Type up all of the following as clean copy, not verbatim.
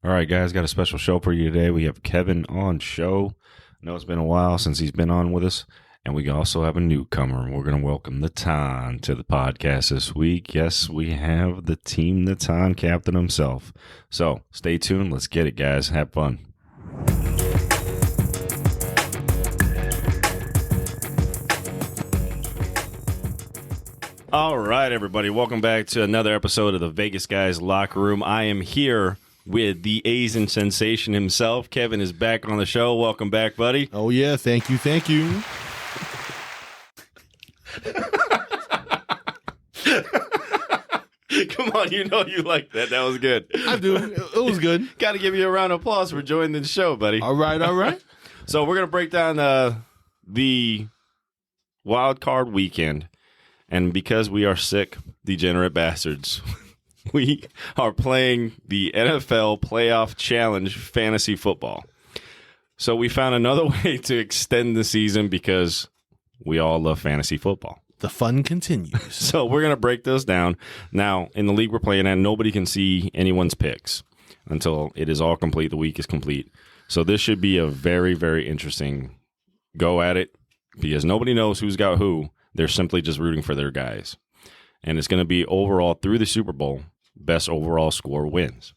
All right, guys, got a special show for you today. We have Kevin on show. I know it's been a while since he's been on with us, and we also have a newcomer, and we're going to welcome Natan to the podcast this week. Yes, we have the Team Natan captain himself. So stay tuned. Let's get it, guys. Have fun. All right, everybody. Welcome back to another episode of the Vegas Guys Locker Room. I am here with the Asian sensation himself. Kevin is back on the show. Welcome back, buddy. Oh, yeah. Thank you. Come on, you know you like that. That was good. I do. It was good. Got to give you a round of applause for joining the show, buddy. All right. So we're going to break down the wild card weekend. And because we are sick, degenerate bastards, we are playing the NFL Playoff Challenge Fantasy Football. So we found another way to extend the season because we all love fantasy football. The fun continues. So we're going to break those down. Now, in the league we're playing at, nobody can see anyone's picks until it is all complete. The week is complete. So this should be a very, very interesting go at it because nobody knows who's got who. They're simply just rooting for their guys. And it's going to be overall through the Super Bowl, best overall score wins.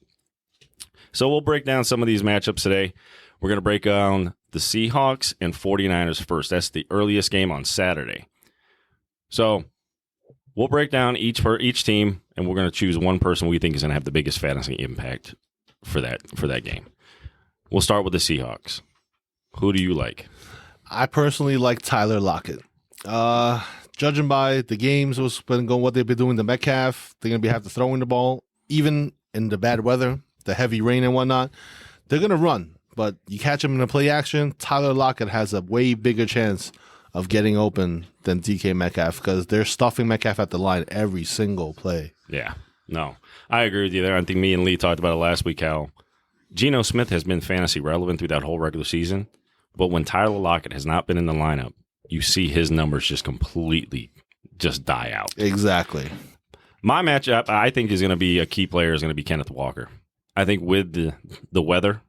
So we'll break down some of these matchups today. We're going to break down the Seahawks and 49ers first. That's the earliest game on Saturday. So we'll break down each team, and we're going to choose one person we think is going to have the biggest fantasy impact for that game. We'll start with the Seahawks. Who do you like? I personally like Tyler Lockett. Judging by the games, what they've been doing to Metcalf, they're going to have to throwing the ball, even in the bad weather, the heavy rain and whatnot. They're going to run, but you catch them in the play action, Tyler Lockett has a way bigger chance of getting open than DK Metcalf because they're stuffing Metcalf at the line every single play. Yeah, no, I agree with you there. I think me and Lee talked about it last week how Geno Smith has been fantasy relevant through that whole regular season, but when Tyler Lockett has not been in the lineup, you see his numbers just completely just die out. Exactly. My matchup, I think, is going to be a key player is going to be Kenneth Walker. I think with the weather,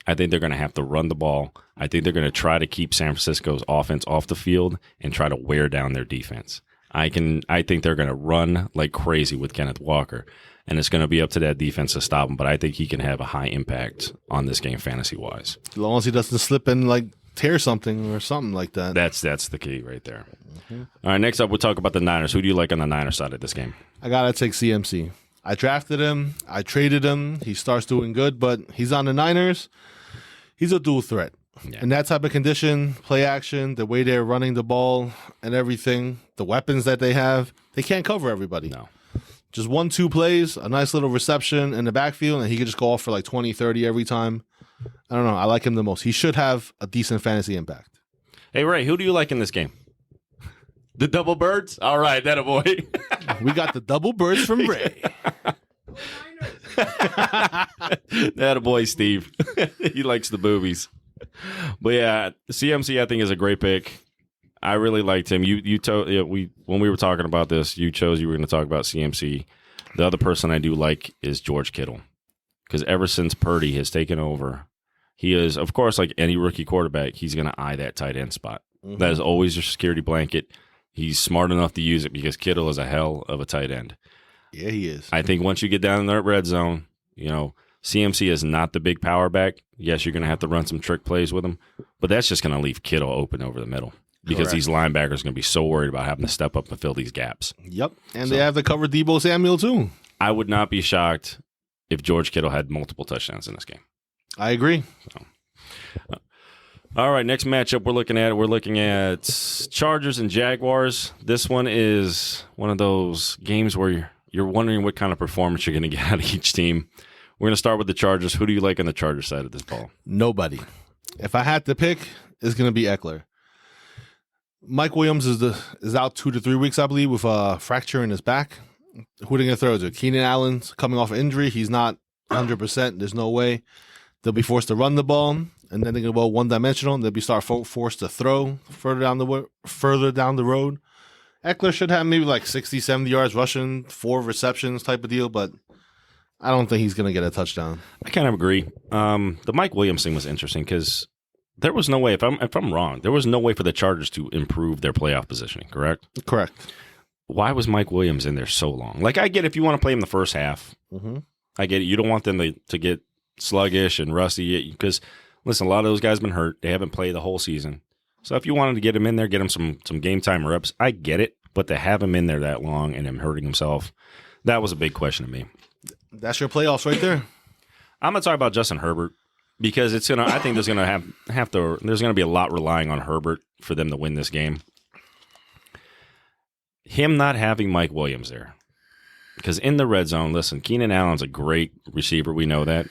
I think they're going to have to run the ball. I think they're going to try to keep San Francisco's offense off the field and try to wear down their defense. I think they're going to run like crazy with Kenneth Walker, and it's going to be up to that defense to stop him, but I think he can have a high impact on this game fantasy-wise. As long as he doesn't slip and tear something or something like that. That's the key right there. Mm-hmm. All right, next up, we'll talk about the Niners. Who do you like on the Niners side of this game? I got to take CMC. I drafted him. I traded him. He starts doing good, but he's on the Niners. He's a dual threat. Yeah. In that type of condition, play action, the way they're running the ball and everything, the weapons that they have, they can't cover everybody. No. Just 1-2 plays, a nice little reception in the backfield, and he could just go off for 20, 30 every time. I don't know. I like him the most. He should have a decent fantasy impact. Hey, Ray, who do you like in this game? The Double Birds? All right, that a boy. We got the Double Birds from Ray. That a boy, Steve. He likes the boobies. But yeah, CMC I think is a great pick. I really liked him. When we were talking about this, you chose you were going to talk about CMC. The other person I do like is George Kittle. Because ever since Purdy has taken over, he is, of course, like any rookie quarterback, he's going to eye that tight end spot. Mm-hmm. That is always your security blanket. He's smart enough to use it because Kittle is a hell of a tight end. Yeah, he is. I think once you get down in that red zone, CMC is not the big power back. Yes, you're going to have to run some trick plays with him, but that's just going to leave Kittle open over the middle because Correct. These linebackers are going to be so worried about having to step up and fill these gaps. Yep, and they have to cover Deebo Samuel too. I would not be shocked if George Kittle had multiple touchdowns in this game. I agree. All right, next matchup we're looking at Chargers and Jaguars. This one is one of those games where you're wondering what kind of performance you're going to get out of each team. We're going to start with the Chargers. Who do you like on the Chargers side of this ball? Nobody. If I had to pick, it's going to be Eckler. Mike Williams is out 2 to 3 weeks, I believe, with a fracture in his back. Who are they going to throw to? Keenan Allen's coming off an injury. He's not 100%. There's no way. They'll be forced to run the ball, and then they're going to go one-dimensional, and they'll be forced to throw further down the road. Eckler should have maybe 60, 70 yards rushing, 4 receptions type of deal, but I don't think he's going to get a touchdown. I kind of agree. The Mike Williams thing was interesting because there was no way, if I'm wrong, there was no way for the Chargers to improve their playoff positioning, correct? Correct. Why was Mike Williams in there so long? Like, I get if you want to play him the first half. Mm-hmm. I get it. You don't want them to get sluggish and rusty because, listen, a lot of those guys have been hurt. They haven't played the whole season. So if you wanted to get him in there, get him some game time reps, I get it. But to have him in there that long and him hurting himself, that was a big question to me. That's your playoffs right there. I'm going to talk about Justin Herbert because it's gonna. I think there's gonna have to. There's gonna be a lot relying on Herbert for them to win this game. Him not having Mike Williams there, because in the red zone, listen, Keenan Allen's a great receiver. We know that,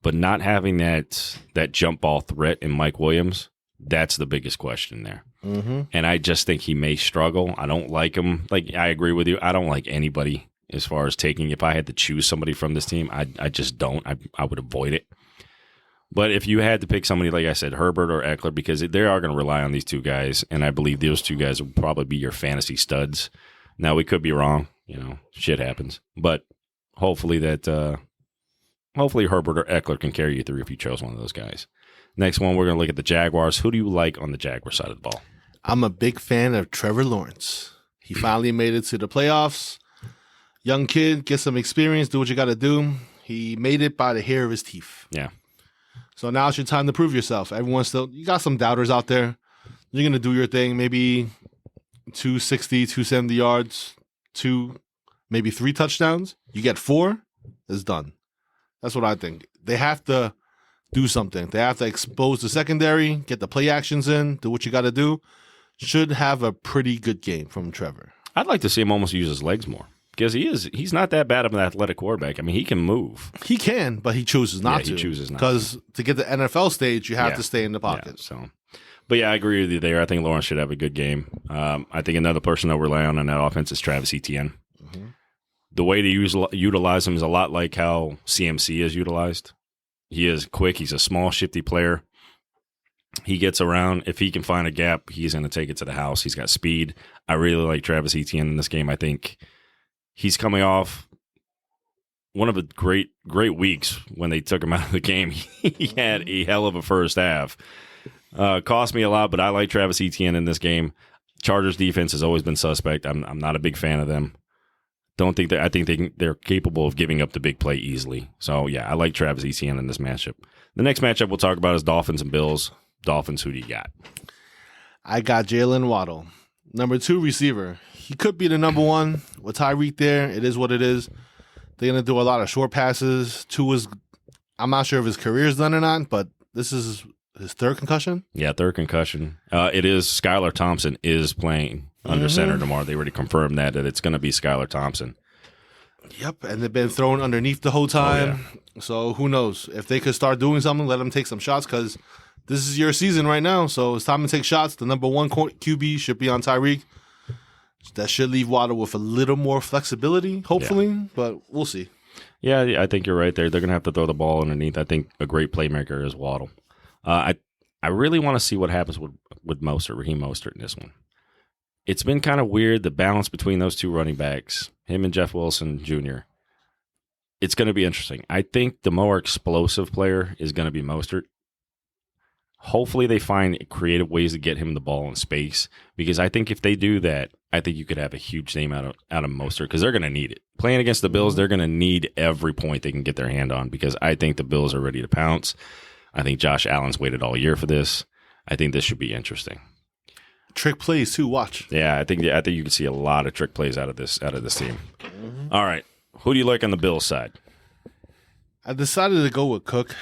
but not having that jump ball threat in Mike Williams, that's the biggest question there. Mm-hmm. And I just think he may struggle. I don't like him. Like, I agree with you. I don't like anybody as far as taking. If I had to choose somebody from this team, I just don't. I would avoid it. But if you had to pick somebody, like I said, Herbert or Eckler, because they are going to rely on these two guys, and I believe those two guys will probably be your fantasy studs. Now, we could be wrong. You know, shit happens. But hopefully hopefully Herbert or Eckler can carry you through if you chose one of those guys. Next one, we're going to look at the Jaguars. Who do you like on the Jaguar side of the ball? I'm a big fan of Trevor Lawrence. He finally made it to the playoffs. Young kid, get some experience, do what you got to do. He made it by the hair of his teeth. Yeah. So now it's your time to prove yourself. You got some doubters out there. You're going to do your thing, maybe 260, 270 yards, maybe 3 touchdowns. You get 4, it's done. That's what I think. They have to do something. They have to expose the secondary, get the play actions in, do what you got to do. Should have a pretty good game from Trevor. I'd like to see him almost use his legs more because he's not that bad of an athletic quarterback. I mean, he can move. He can, but he chooses not to. He chooses not because to get the NFL stage, you have to stay in the pocket. Yeah, but yeah, I agree with you there. I think Lawrence should have a good game. I think another person that we're relying on that offense is Travis Etienne. Mm-hmm. The way to utilize him is a lot like how CMC is utilized. He is quick. He's a small, shifty player. He gets around. If he can find a gap, he's going to take it to the house. He's got speed. I really like Travis Etienne in this game. I think he's coming off one of the great weeks when they took him out of the game. He had a hell of a first half. Cost me a lot, but I like Travis Etienne in this game. Chargers defense has always been suspect. I'm not a big fan of them. I think they're capable of giving up the big play easily. So, yeah, I like Travis Etienne in this matchup. The next matchup we'll talk about is Dolphins and Bills. Dolphins, who do you got? I got Jalen Waddle, number 2 receiver. He could be the number 1 with Tyreek there. It is what it is. They're going to do a lot of short passes. I'm not sure if his career's done or not, but this is his 3rd concussion. Yeah, 3rd concussion. It is Skylar Thompson is playing under center tomorrow. They already confirmed that it's going to be Skylar Thompson. Yep, and they've been thrown underneath the whole time. Oh, yeah. So who knows? If they could start doing something, let them take some shots because this is your season right now. So it's time to take shots. The number 1 QB should be on Tyreek. That should leave Waddle with a little more flexibility, hopefully, but we'll see. Yeah, I think you're right there. They're going to have to throw the ball underneath. I think a great playmaker is Waddle. I really want to see what happens with Raheem Mostert in this one. It's been kind of weird, the balance between those 2 running backs, him and Jeff Wilson Jr. It's going to be interesting. I think the more explosive player is going to be Mostert. Hopefully they find creative ways to get him the ball in space because I think if they do that, I think you could have a huge name out of Mostert because they're going to need it. Playing against the Bills, they're going to need every point they can get their hand on because I think the Bills are ready to pounce. I think Josh Allen's waited all year for this. I think this should be interesting. Trick plays too. Watch. Yeah, I think you can see a lot of trick plays out of this team. Mm-hmm. All right, who do you like on the Bills side? I decided to go with Cook.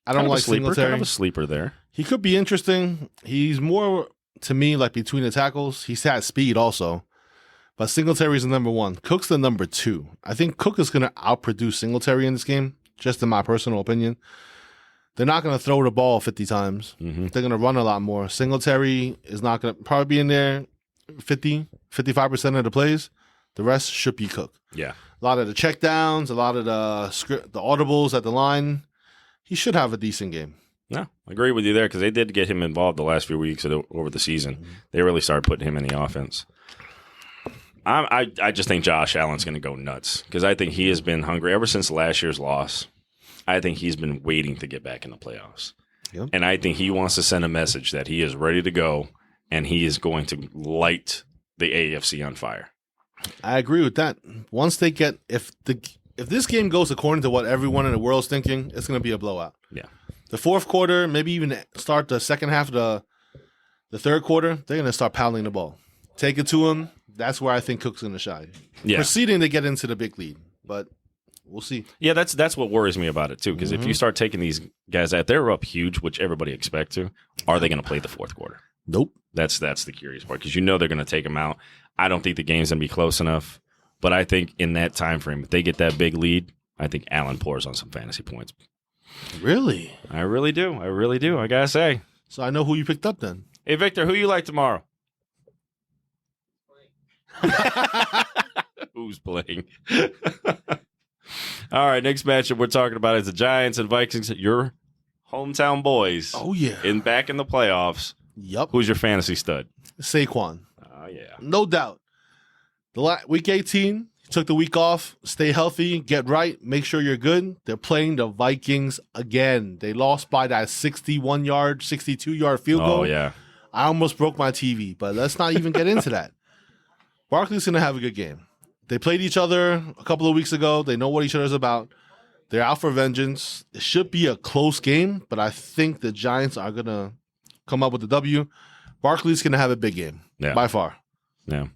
I don't like Singletary. Kind of a sleeper there. He could be interesting. He's more to me like between the tackles. He's had speed also, but Singletary's the number 1. Cook's the number 2. I think Cook is going to outproduce Singletary in this game. Just in my personal opinion. They're not going to throw the ball 50 times. Mm-hmm. They're going to run a lot more. Singletary is not going to probably be in there 55% of the plays. The rest should be Cook. Yeah. A lot of the checkdowns, a lot of the audibles at the line. He should have a decent game. No, I agree with you there because they did get him involved the last few weeks over the season. Mm-hmm. They really started putting him in the offense. I just think Josh Allen's going to go nuts because I think he has been hungry ever since last year's loss. I think he's been waiting to get back in the playoffs. Yep. And I think he wants to send a message that he is ready to go and he is going to light the AFC on fire. I agree with that. Once they get if this game goes according to what everyone in the world's thinking, it's going to be a blowout. Yeah. The fourth quarter, maybe even start the second half of the third quarter, they're going to start pounding the ball. Take it to him. That's where I think Cook's going to shine. Yeah. Proceeding to get into the big lead, but we'll see. Yeah, that's what worries me about it too. Because if you start taking these guys out, they're up huge, which everybody expects to. Are they going to play the fourth quarter? Nope. That's the curious part because they're going to take them out. I don't think the game's going to be close enough, but I think in that time frame, if they get that big lead, I think Allen pours on some fantasy points. Really? I really do. I gotta say. So I know who you picked up then. Hey, Victor, who you like tomorrow? Who's playing? All right, next matchup we're talking about is the Giants and Vikings. Your hometown boys. Oh, yeah. Back in the playoffs. Yep. Who's your fantasy stud? Saquon. Oh, yeah. No doubt. Week 18, took the week off. Stay healthy. Get right. Make sure you're good. They're playing the Vikings again. They lost by that 61-yard, 62-yard field goal. Oh, yeah. I almost broke my TV, but let's not even get into that. Barkley's going to have a good game. They played each other a couple of weeks ago. They know what each other's about. They're out for vengeance. It should be a close game, but I think the Giants are going to come up with the W. Barkley's going to have a big game, by far. Yeah.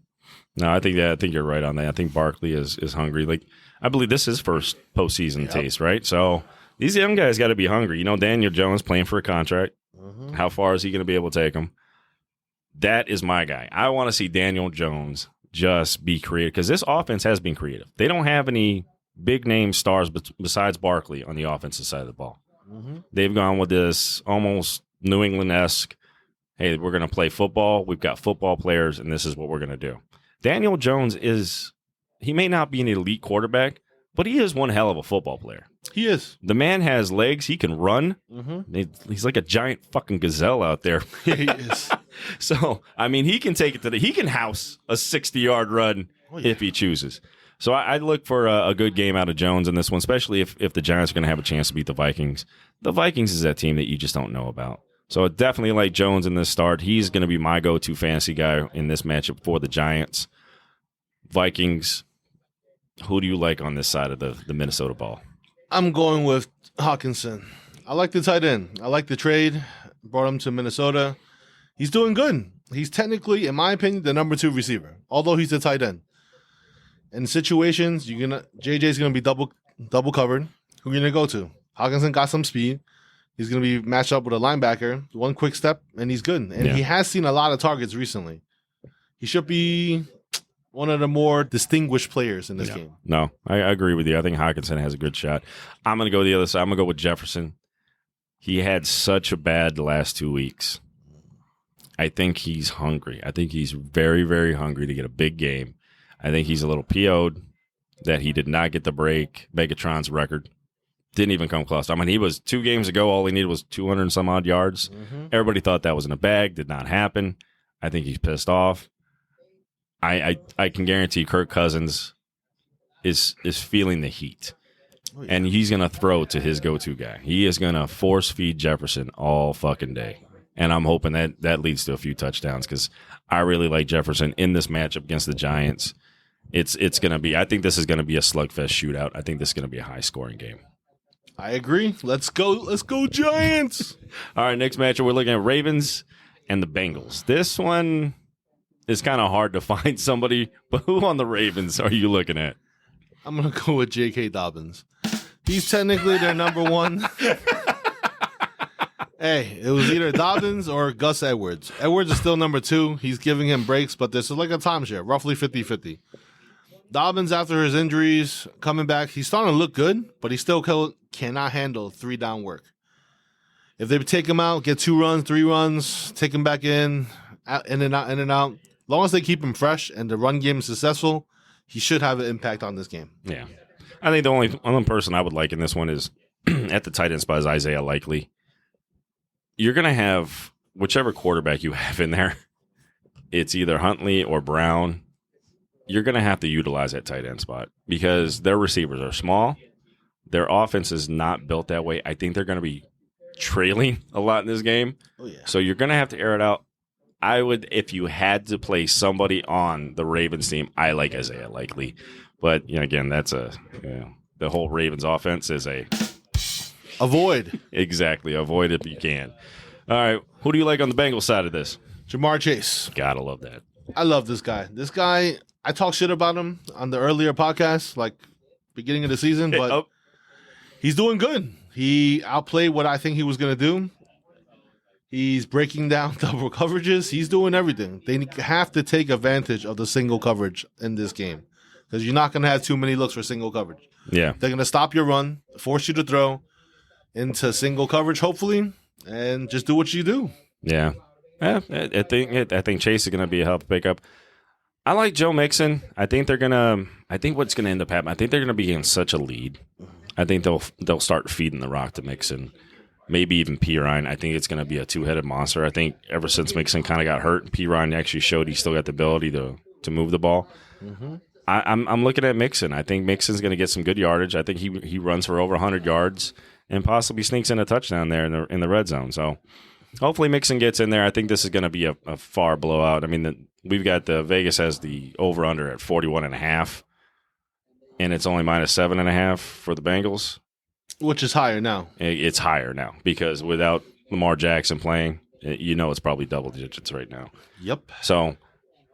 No, I think you're right on that. I think Barkley is hungry. Like, I believe this is his first postseason taste, right? So these young guys got to be hungry. Daniel Jones playing for a contract. Mm-hmm. How far is he going to be able to take him? That is my guy. I want to see Daniel Jones just be creative because this offense has been creative. They don't have any big name stars besides Barkley on the offensive side of the ball. Mm-hmm. They've gone with this almost New England-esque, hey, we're going to play football. We've got football players, and this is what we're going to do. Daniel Jones he may not be an elite quarterback, but he is one hell of a football player. He is. The man has legs. He can run. Mm-hmm. He's like a giant fucking gazelle out there. He is. So, he can take it he can house a 60-yard run if he chooses. So I look for a good game out of Jones in this one, especially if the Giants are going to have a chance to beat the Vikings. The Vikings is that team that you just don't know about. So I definitely like Jones in this start. He's going to be my go-to fantasy guy in this matchup for the Giants. Vikings, who do you like on this side of the Minnesota ball? I'm going with Hawkinson. I like the tight end. I like the trade. Brought him to Minnesota. He's doing good. He's technically, in my opinion, the number 2 receiver, although he's a tight end. In situations, JJ's gonna be double covered. Who are you gonna go to? Hawkinson got some speed. He's gonna be matched up with a linebacker. One quick step, and he's good. And he has seen a lot of targets recently. He should be one of the more distinguished players in this game. No, I agree with you. I think Hawkinson has a good shot. I'm gonna go the other side. I'm gonna go with Jefferson. He had such a bad last 2 weeks. I think he's hungry. I think he's very, very hungry to get a big game. I think he's a little PO'd that he did not get the break. Megatron's record didn't even come close. He was 2 games ago. All he needed was 200 and some odd yards. Mm-hmm. Everybody thought that was in a bag. Did not happen. I think he's pissed off. I can guarantee Kirk Cousins is feeling the heat. Oh, yeah. And he's going to throw to his go-to guy. He is going to force feed Jefferson all fucking day. And I'm hoping that leads to a few touchdowns because I really like Jefferson in this matchup against the Giants. It's going to be, I think this is going to be a slugfest shootout. I think this is going to be a high-scoring game. I agree. Let's go Giants. All right, next matchup, we're looking at Ravens and the Bengals. This one is kind of hard to find somebody, but who on the Ravens are you looking at? I'm going to go with J.K. Dobbins. He's technically their number 1. Hey, it was either Dobbins or Gus Edwards. Edwards is still number 2. He's giving him breaks, but this is like a timeshare, roughly 50-50. Dobbins, after his injuries, coming back, he's starting to look good, but he still cannot handle 3-down work. If they take him out, get 2 runs, 3 runs, take him back in and out, as long as they keep him fresh and the run game is successful, he should have an impact on this game. Yeah. I think the only person I would like in this one is at the tight end spot is Isaiah Likely. You're going to have whichever quarterback you have in there. It's either Huntley or Brown. you're going to have to utilize that tight end spot because their receivers are small. Their offense is not built that way. I think they're going to be trailing a lot in this game. Oh, yeah. So you're going to have to air it out. I would, if you had to play somebody on the Ravens team, I like Isaiah Likely. But, again, that's the whole Ravens offense is Avoid. exactly. Avoid it if you can. All right. Who do you like on the Bengals side of this? Jamar Chase. Gotta love that. I love this guy. This guy, I talked shit about him on the earlier podcast, like beginning of the season, but he's doing good. He outplayed what I think he was going to do. He's breaking down double coverages. He's doing everything. They have to take advantage of the single coverage in this game because you're not going to have too many looks for single coverage. Yeah. They're going to stop your run, force you to throw into single coverage, hopefully, and just do what you do. Yeah. I think Chase is going to be a help pickup. I like Joe Mixon. I think what's going to end up happening, I think they're going to be in such a lead. I think they'll start feeding the rock to Mixon. Maybe even Pirine. I think it's going to be a two-headed monster. I think ever since Mixon kind of got hurt, Pirine actually showed he still got the ability to move the ball. Mm-hmm. I'm looking at Mixon. I think Mixon's going to get some good yardage. I think he runs for over 100 yards and possibly sneaks in a touchdown there in the red zone. So hopefully Mixon gets in there. I think this is going to be a far blowout. I mean, we've got Vegas has the over-under at 41.5, and it's only -7.5 for the Bengals. Which is higher now. It's higher now because without Lamar Jackson playing, it's probably double digits right now. Yep. So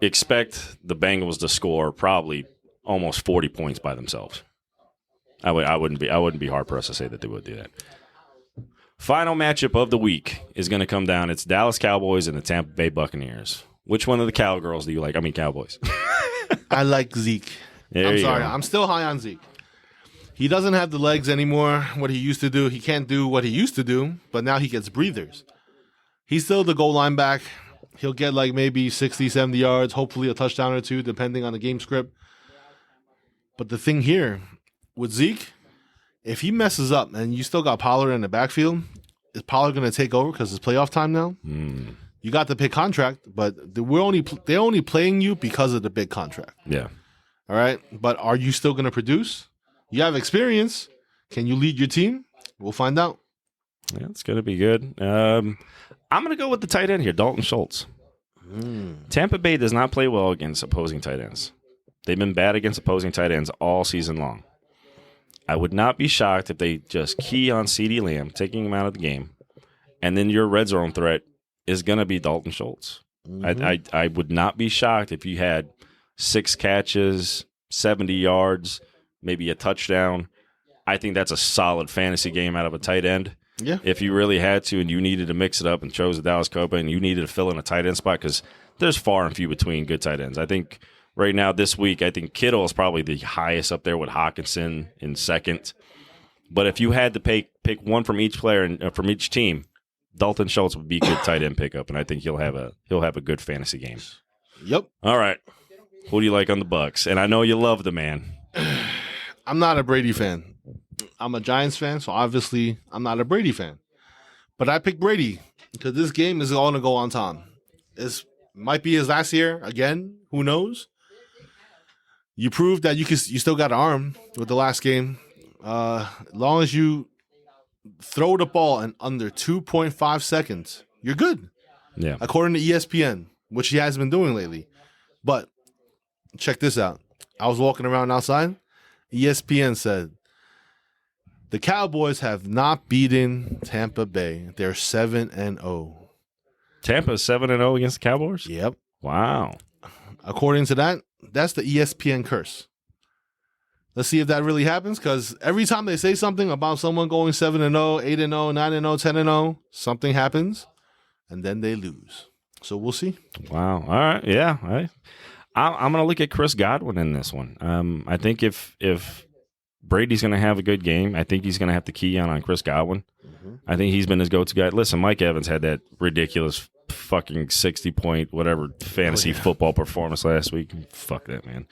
expect the Bengals to score probably almost 40 points by themselves. I wouldn't be hard pressed to say that they would do that. Final matchup of the week is going to come down. It's Dallas Cowboys and the Tampa Bay Buccaneers. Which one of the Cowgirls do you like? I mean, Cowboys. I like Zeke. I'm sorry. I'm still high on Zeke. He doesn't have the legs anymore, what he used to do. He can't do what he used to do, but now he gets breathers. He's still the goal line back. He'll get like maybe 60, 70 yards, hopefully a touchdown or two, depending on the game script. But the thing here with Zeke, if he messes up and you still got Pollard in the backfield, is Pollard going to take over because it's playoff time now? You got the big contract, but they're only playing you because of the big contract. Yeah. All right? But are you still going to produce? You have experience. Can you lead your team? We'll find out. Yeah, it's going to be good. I'm going to go with the tight end here, Dalton Schultz. Tampa Bay does not play well against opposing tight ends. They've been bad against opposing tight ends all season long. I would not be shocked if they just key on CeeDee Lamb, taking him out of the game, and then your red zone threat is going to be Dalton Schultz. I would not be shocked if you had 6 catches, 70 yards, maybe a touchdown. I think that's a solid fantasy game out of a tight end. Yeah. If you really had to and you needed to mix it up and chose the Dallas Cowboys and you needed to fill in a tight end spot because there's far and few between good tight ends. I think right now this week, I think Kittle is probably the highest up there with Hawkinson in second. But if you had to pick one from each player and from each team, Dalton Schultz would be a good tight end pickup, and I think he'll have a good fantasy game. Yep. All right. Who do you like on the Bucs? And I know you love the man. I'm not a Brady fan. I'm a Giants fan, so obviously I'm not a Brady fan. But I picked Brady because this game is all going to go on time. It might be his last year again. Who knows? You proved that you still got an arm with the last game. As long as you throw the ball in under 2.5 seconds, you're good. Yeah. According to ESPN, which he has been doing lately. But check this out. I was walking around outside. ESPN said the Cowboys have not beaten Tampa Bay. They're 7-0. Tampa's 7-0 against the Cowboys? Yep. Wow. According to that, that's the ESPN curse. Let's see if that really happens, because every time they say something about someone going 7-0, 8-0, 9-0, 10-0, something happens, and then they lose. So we'll see. Wow. All right. Yeah. I'm going to look at Chris Godwin in this one. I think if Brady's going to have a good game, I think he's going to have to key on Chris Godwin. Mm-hmm. I think he's been his go-to guy. Listen, Mike Evans had that ridiculous fucking 60-point whatever fantasy football performance last week. Fuck that, man.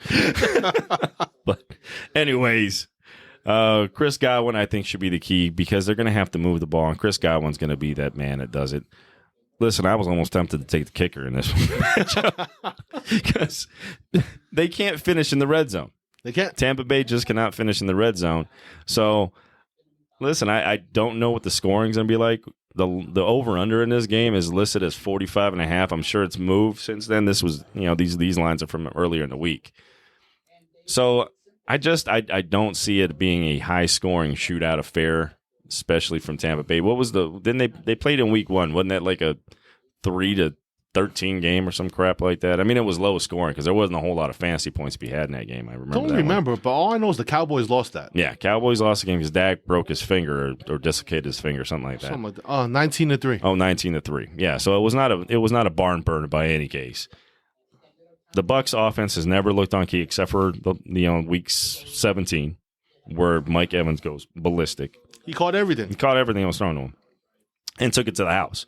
But anyways, Chris Godwin I think should be the key because they're going to have to move the ball, and Chris Godwin's going to be that man that does it. Listen, I was almost tempted to take the kicker in this one because they can't finish in the red zone. They can't. Tampa Bay just cannot finish in the red zone. So, listen, I don't know what the scoring's going to be like. The over-under in this game is listed as 45.5. I'm sure it's moved since then. This was, these lines are from earlier in the week. So, I don't see it being a high-scoring shootout affair, especially from Tampa Bay. What was didn't they played in week 1? Wasn't that like a 3-13 game or some crap like that? I mean, it was low scoring because there wasn't a whole lot of fantasy points to be had in that game. I remember. But all I know is the Cowboys lost that. Yeah, Cowboys lost the game because Dak broke his finger or dislocated his finger, something like that. 19-3. Oh, 19-3. Yeah, so it was not a barn burner by any case. The Bucs offense has never looked on key except for week 17 where Mike Evans goes ballistic. He caught everything. He caught everything that was thrown to him and took it to the house.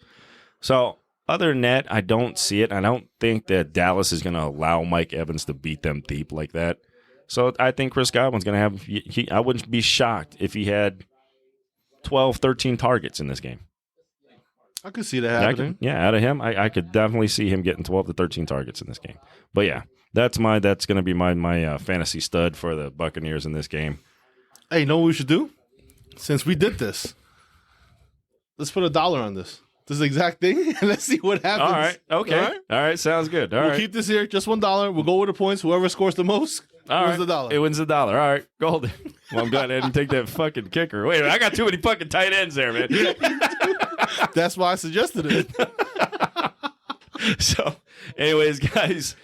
So, other than that, I don't see it. I don't think that Dallas is going to allow Mike Evans to beat them deep like that. So, I think Chris Godwin's going to have I wouldn't be shocked if he had 12, 13 targets in this game. I could see that happening. Out of him, I could definitely see him getting 12 to 13 targets in this game. But, yeah, that's going to be my fantasy stud for the Buccaneers in this game. Hey, you know what we should do? Since we did this, let's put $1 on this. This is the exact thing, and let's see what happens. All right. Okay. All right. Sounds good. We'll keep this here, just $1. We'll go with the points. Whoever scores the most wins the $1. It wins the $1. All right. Golden. Well, I'm glad I didn't take that fucking kicker. Wait, I got too many fucking tight ends there, man. That's why I suggested it. So, anyways, guys,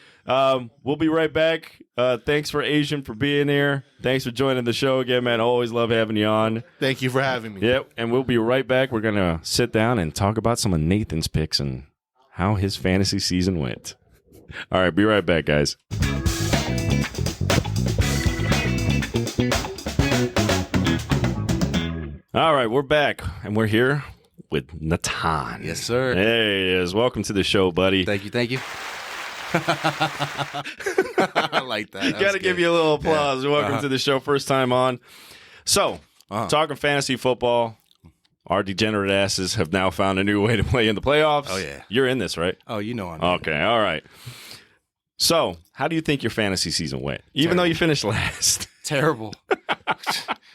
we'll be right back. Thanks for Asian for being here. Thanks for joining the show again, man. Always love having you on. Thank you for having me. Yep, and we'll be right back. We're going to sit down and talk about some of Nathan's picks and how his fantasy season went. All right, be right back, guys. All right, we're back, and we're here with Natan. Yes, sir. There he is. Welcome to the show, buddy. Thank you. I like that. Got to give you a little applause. Yeah. Welcome to the show. First time on. So, talking fantasy football, our degenerate asses have now found a new way to play in the playoffs. Oh, yeah. You're in this, right? Oh, you know I'm Okay, all right. So, how do you think your fantasy season went? Even though you finished last. Terrible.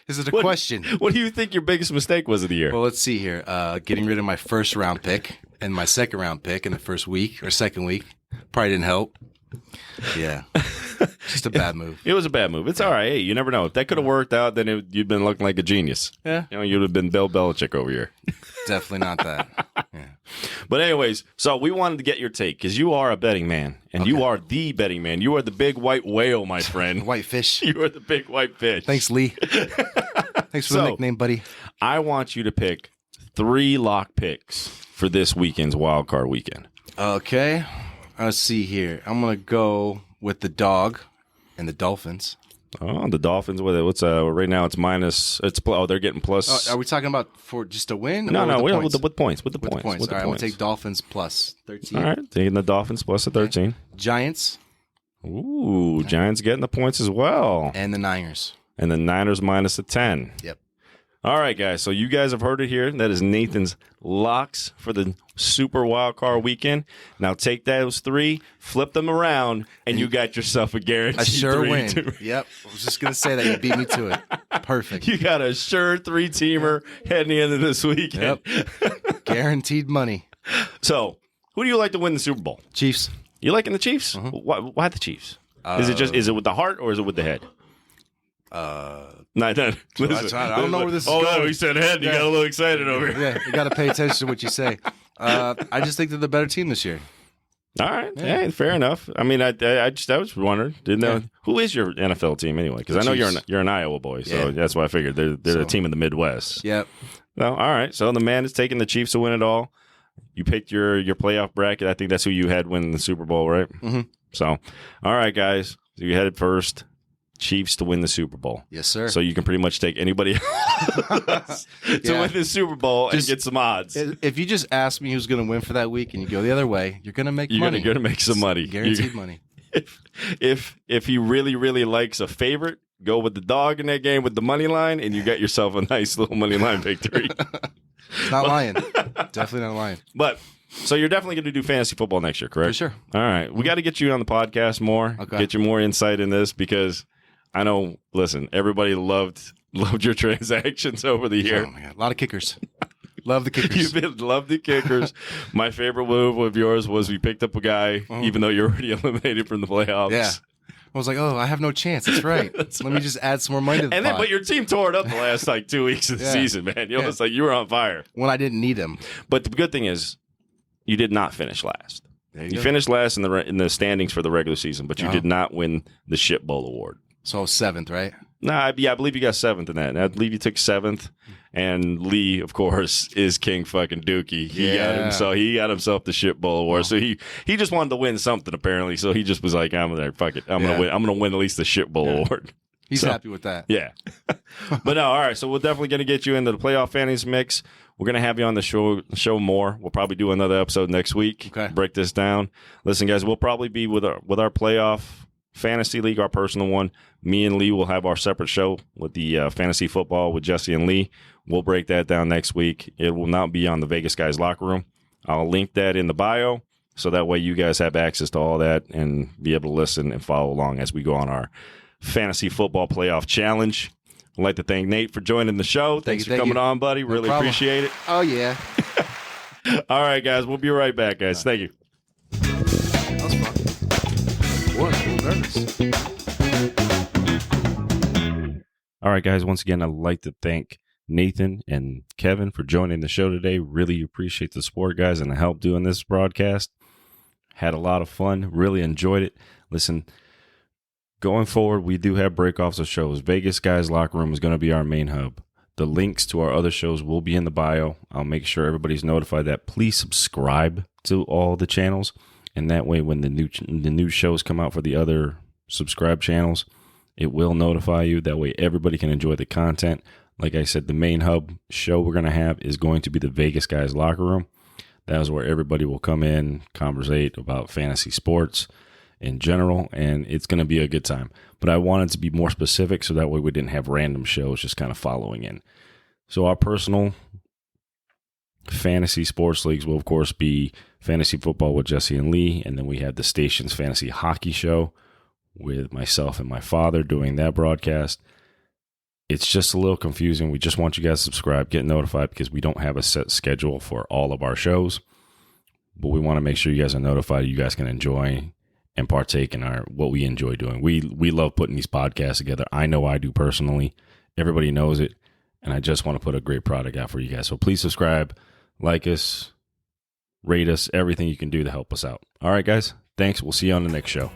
Is it a question? What do you think your biggest mistake was of the year? Well, let's see here. Getting rid of my first round pick and my second round pick in the first week or second week probably didn't help. Yeah. Just a bad move. It was a bad move. It's all right. Hey, you never know. If that could have worked out, then you'd been looking like a genius. Yeah. You'd have been Bill Belichick over here. Definitely not that. Yeah. But anyways, so we wanted to get your take because you are a betting man, and you are the betting man. You are the big white whale, my friend. White fish. You are the big white fish. Thanks, Lee. Thanks for the nickname, buddy. I want you to pick 3 lock picks for this weekend's wild card weekend. Okay. Let's see here. I'm going to go with the dog and the Dolphins. Oh, the Dolphins with it. What's right now? It's minus. They're getting plus. Are we talking about for just a win? No, with the points. With the points. All right, I'm going to take Dolphins plus 13. All right, taking the Dolphins plus the 13. Giants. Ooh, Giants getting the points as well. And the Niners. And the Niners minus the 10. Yep. All right, guys. So you guys have heard it here. That is Nathan's locks for the Super Wild Card Weekend. Now take those 3, flip them around, and you got yourself a guaranteed a sure 3 win. Yep. I was just going to say that. You beat me to it. Perfect. You got a sure 3-teamer heading into this weekend. Yep. Guaranteed money. So who do you like to win the Super Bowl? Chiefs. You liking the Chiefs? Why the Chiefs? Is it with the heart or is it with the head? No, listen, I don't know where this is going. going. He said head. You got a little excited over here. Yeah, you got to pay attention to what you say. I just think they're the better team this year. All right, yeah, fair enough. I mean, I was wondering, didn't know who is your NFL team anyway? Because I know you're an Iowa boy, so that's why I figured they're the team in the Midwest. Yep. No, all right. So the man is taking the Chiefs to win it all. You picked your playoff bracket. I think that's who you had win the Super Bowl, right? Mm-hmm. So, all right, guys. So you headed first. Chiefs to win the Super Bowl. Yes, sir. So you can pretty much take anybody else to win the Super Bowl and get some odds. If you just ask me who's going to win for that week and you go the other way, you're going to make money. You're going to make some money. Guaranteed money. If he really, really likes a favorite, go with the dog in that game with the money line, and you got yourself a nice little money line victory. Not lying. Definitely not lying. But So you're definitely going to do fantasy football next year, correct? For sure. All right. We got to get you on the podcast more, Okay. get you more insight in this because I know, listen, everybody loved your transactions over the year. Oh my God. A lot of kickers. Love the kickers. Love the kickers. My favorite move of yours was we picked up a guy, even though you're already eliminated from the playoffs. Yeah. I was like, oh, I have no chance. That's right. Let me just add some more money to the pot. But your team tore it up the last 2 weeks of the Yeah. season, man. You know, it's like you were on fire. When I didn't need him. But the good thing is, you did not finish last. There You go. finished last in the standings for the regular season, but you did not win the Shit Bowl award. So 7th, right? I believe you got 7th in that. And I believe you took 7th. And Lee, of course, is King fucking Dookie. He got himself the Shit Bowl award. So he just wanted to win something apparently. So he just was like, I'm gonna fuck it. I'm gonna win at least the Shit Bowl award. He's So- happy with that. Yeah. But no, all right. So we're definitely going to get you into the playoff fantasy mix. We're going to have you on the show more. We'll probably do another episode next week. Okay. Break this down. Listen, guys, we'll probably be with our playoff fantasy league, our personal one. Me and Lee will have our separate show with the fantasy football with Jesse and Lee. We'll break that down next week. It will not be on the Vegas Guys locker room. I'll link that in the bio so that way you guys have access to all that and be able to listen and follow along as we go on our fantasy football playoff challenge. I'd like to thank Nate for joining the show. Thanks for coming on, buddy. Really problem. appreciate it. Oh, yeah. All right, guys. We'll be right back, guys. Thank you. That was fun. Boy, I'm a little nervous. All right, guys. Once again, I'd like to thank Nathan and Kevin for joining the show today. Really appreciate the support, guys, and the help doing this broadcast. Had a lot of fun. Really enjoyed it. Listen, going forward, we do have breakoffs of shows. Vegas Guys Locker Room is going to be our main hub. The links to our other shows will be in the bio. I'll make sure everybody's notified that. Please subscribe to all the channels, and that way when the new shows come out for the other subscribe channels, it will notify you. That way everybody can enjoy the content. Like I said, the main hub show we're going to have is going to be the Vegas Guys Locker Room. That is where everybody will come in, conversate about fantasy sports in general, and it's going to be a good time. But I wanted to be more specific so that way we didn't have random shows just kind of following in. So our personal fantasy sports leagues will, of course, be fantasy football with Jesse and Lee, and then we have the station's fantasy hockey show with myself and my father doing that broadcast. It's just a little confusing. We just want you guys to subscribe, get notified, because we don't have a set schedule for all of our shows. But we want to make sure you guys are notified. You guys can enjoy and partake in what we enjoy doing. We love putting these podcasts together. I know I do personally. Everybody knows it. And I just want to put a great product out for you guys. So please subscribe, like us, rate us, everything you can do to help us out. All right, guys. Thanks. We'll see you on the next show.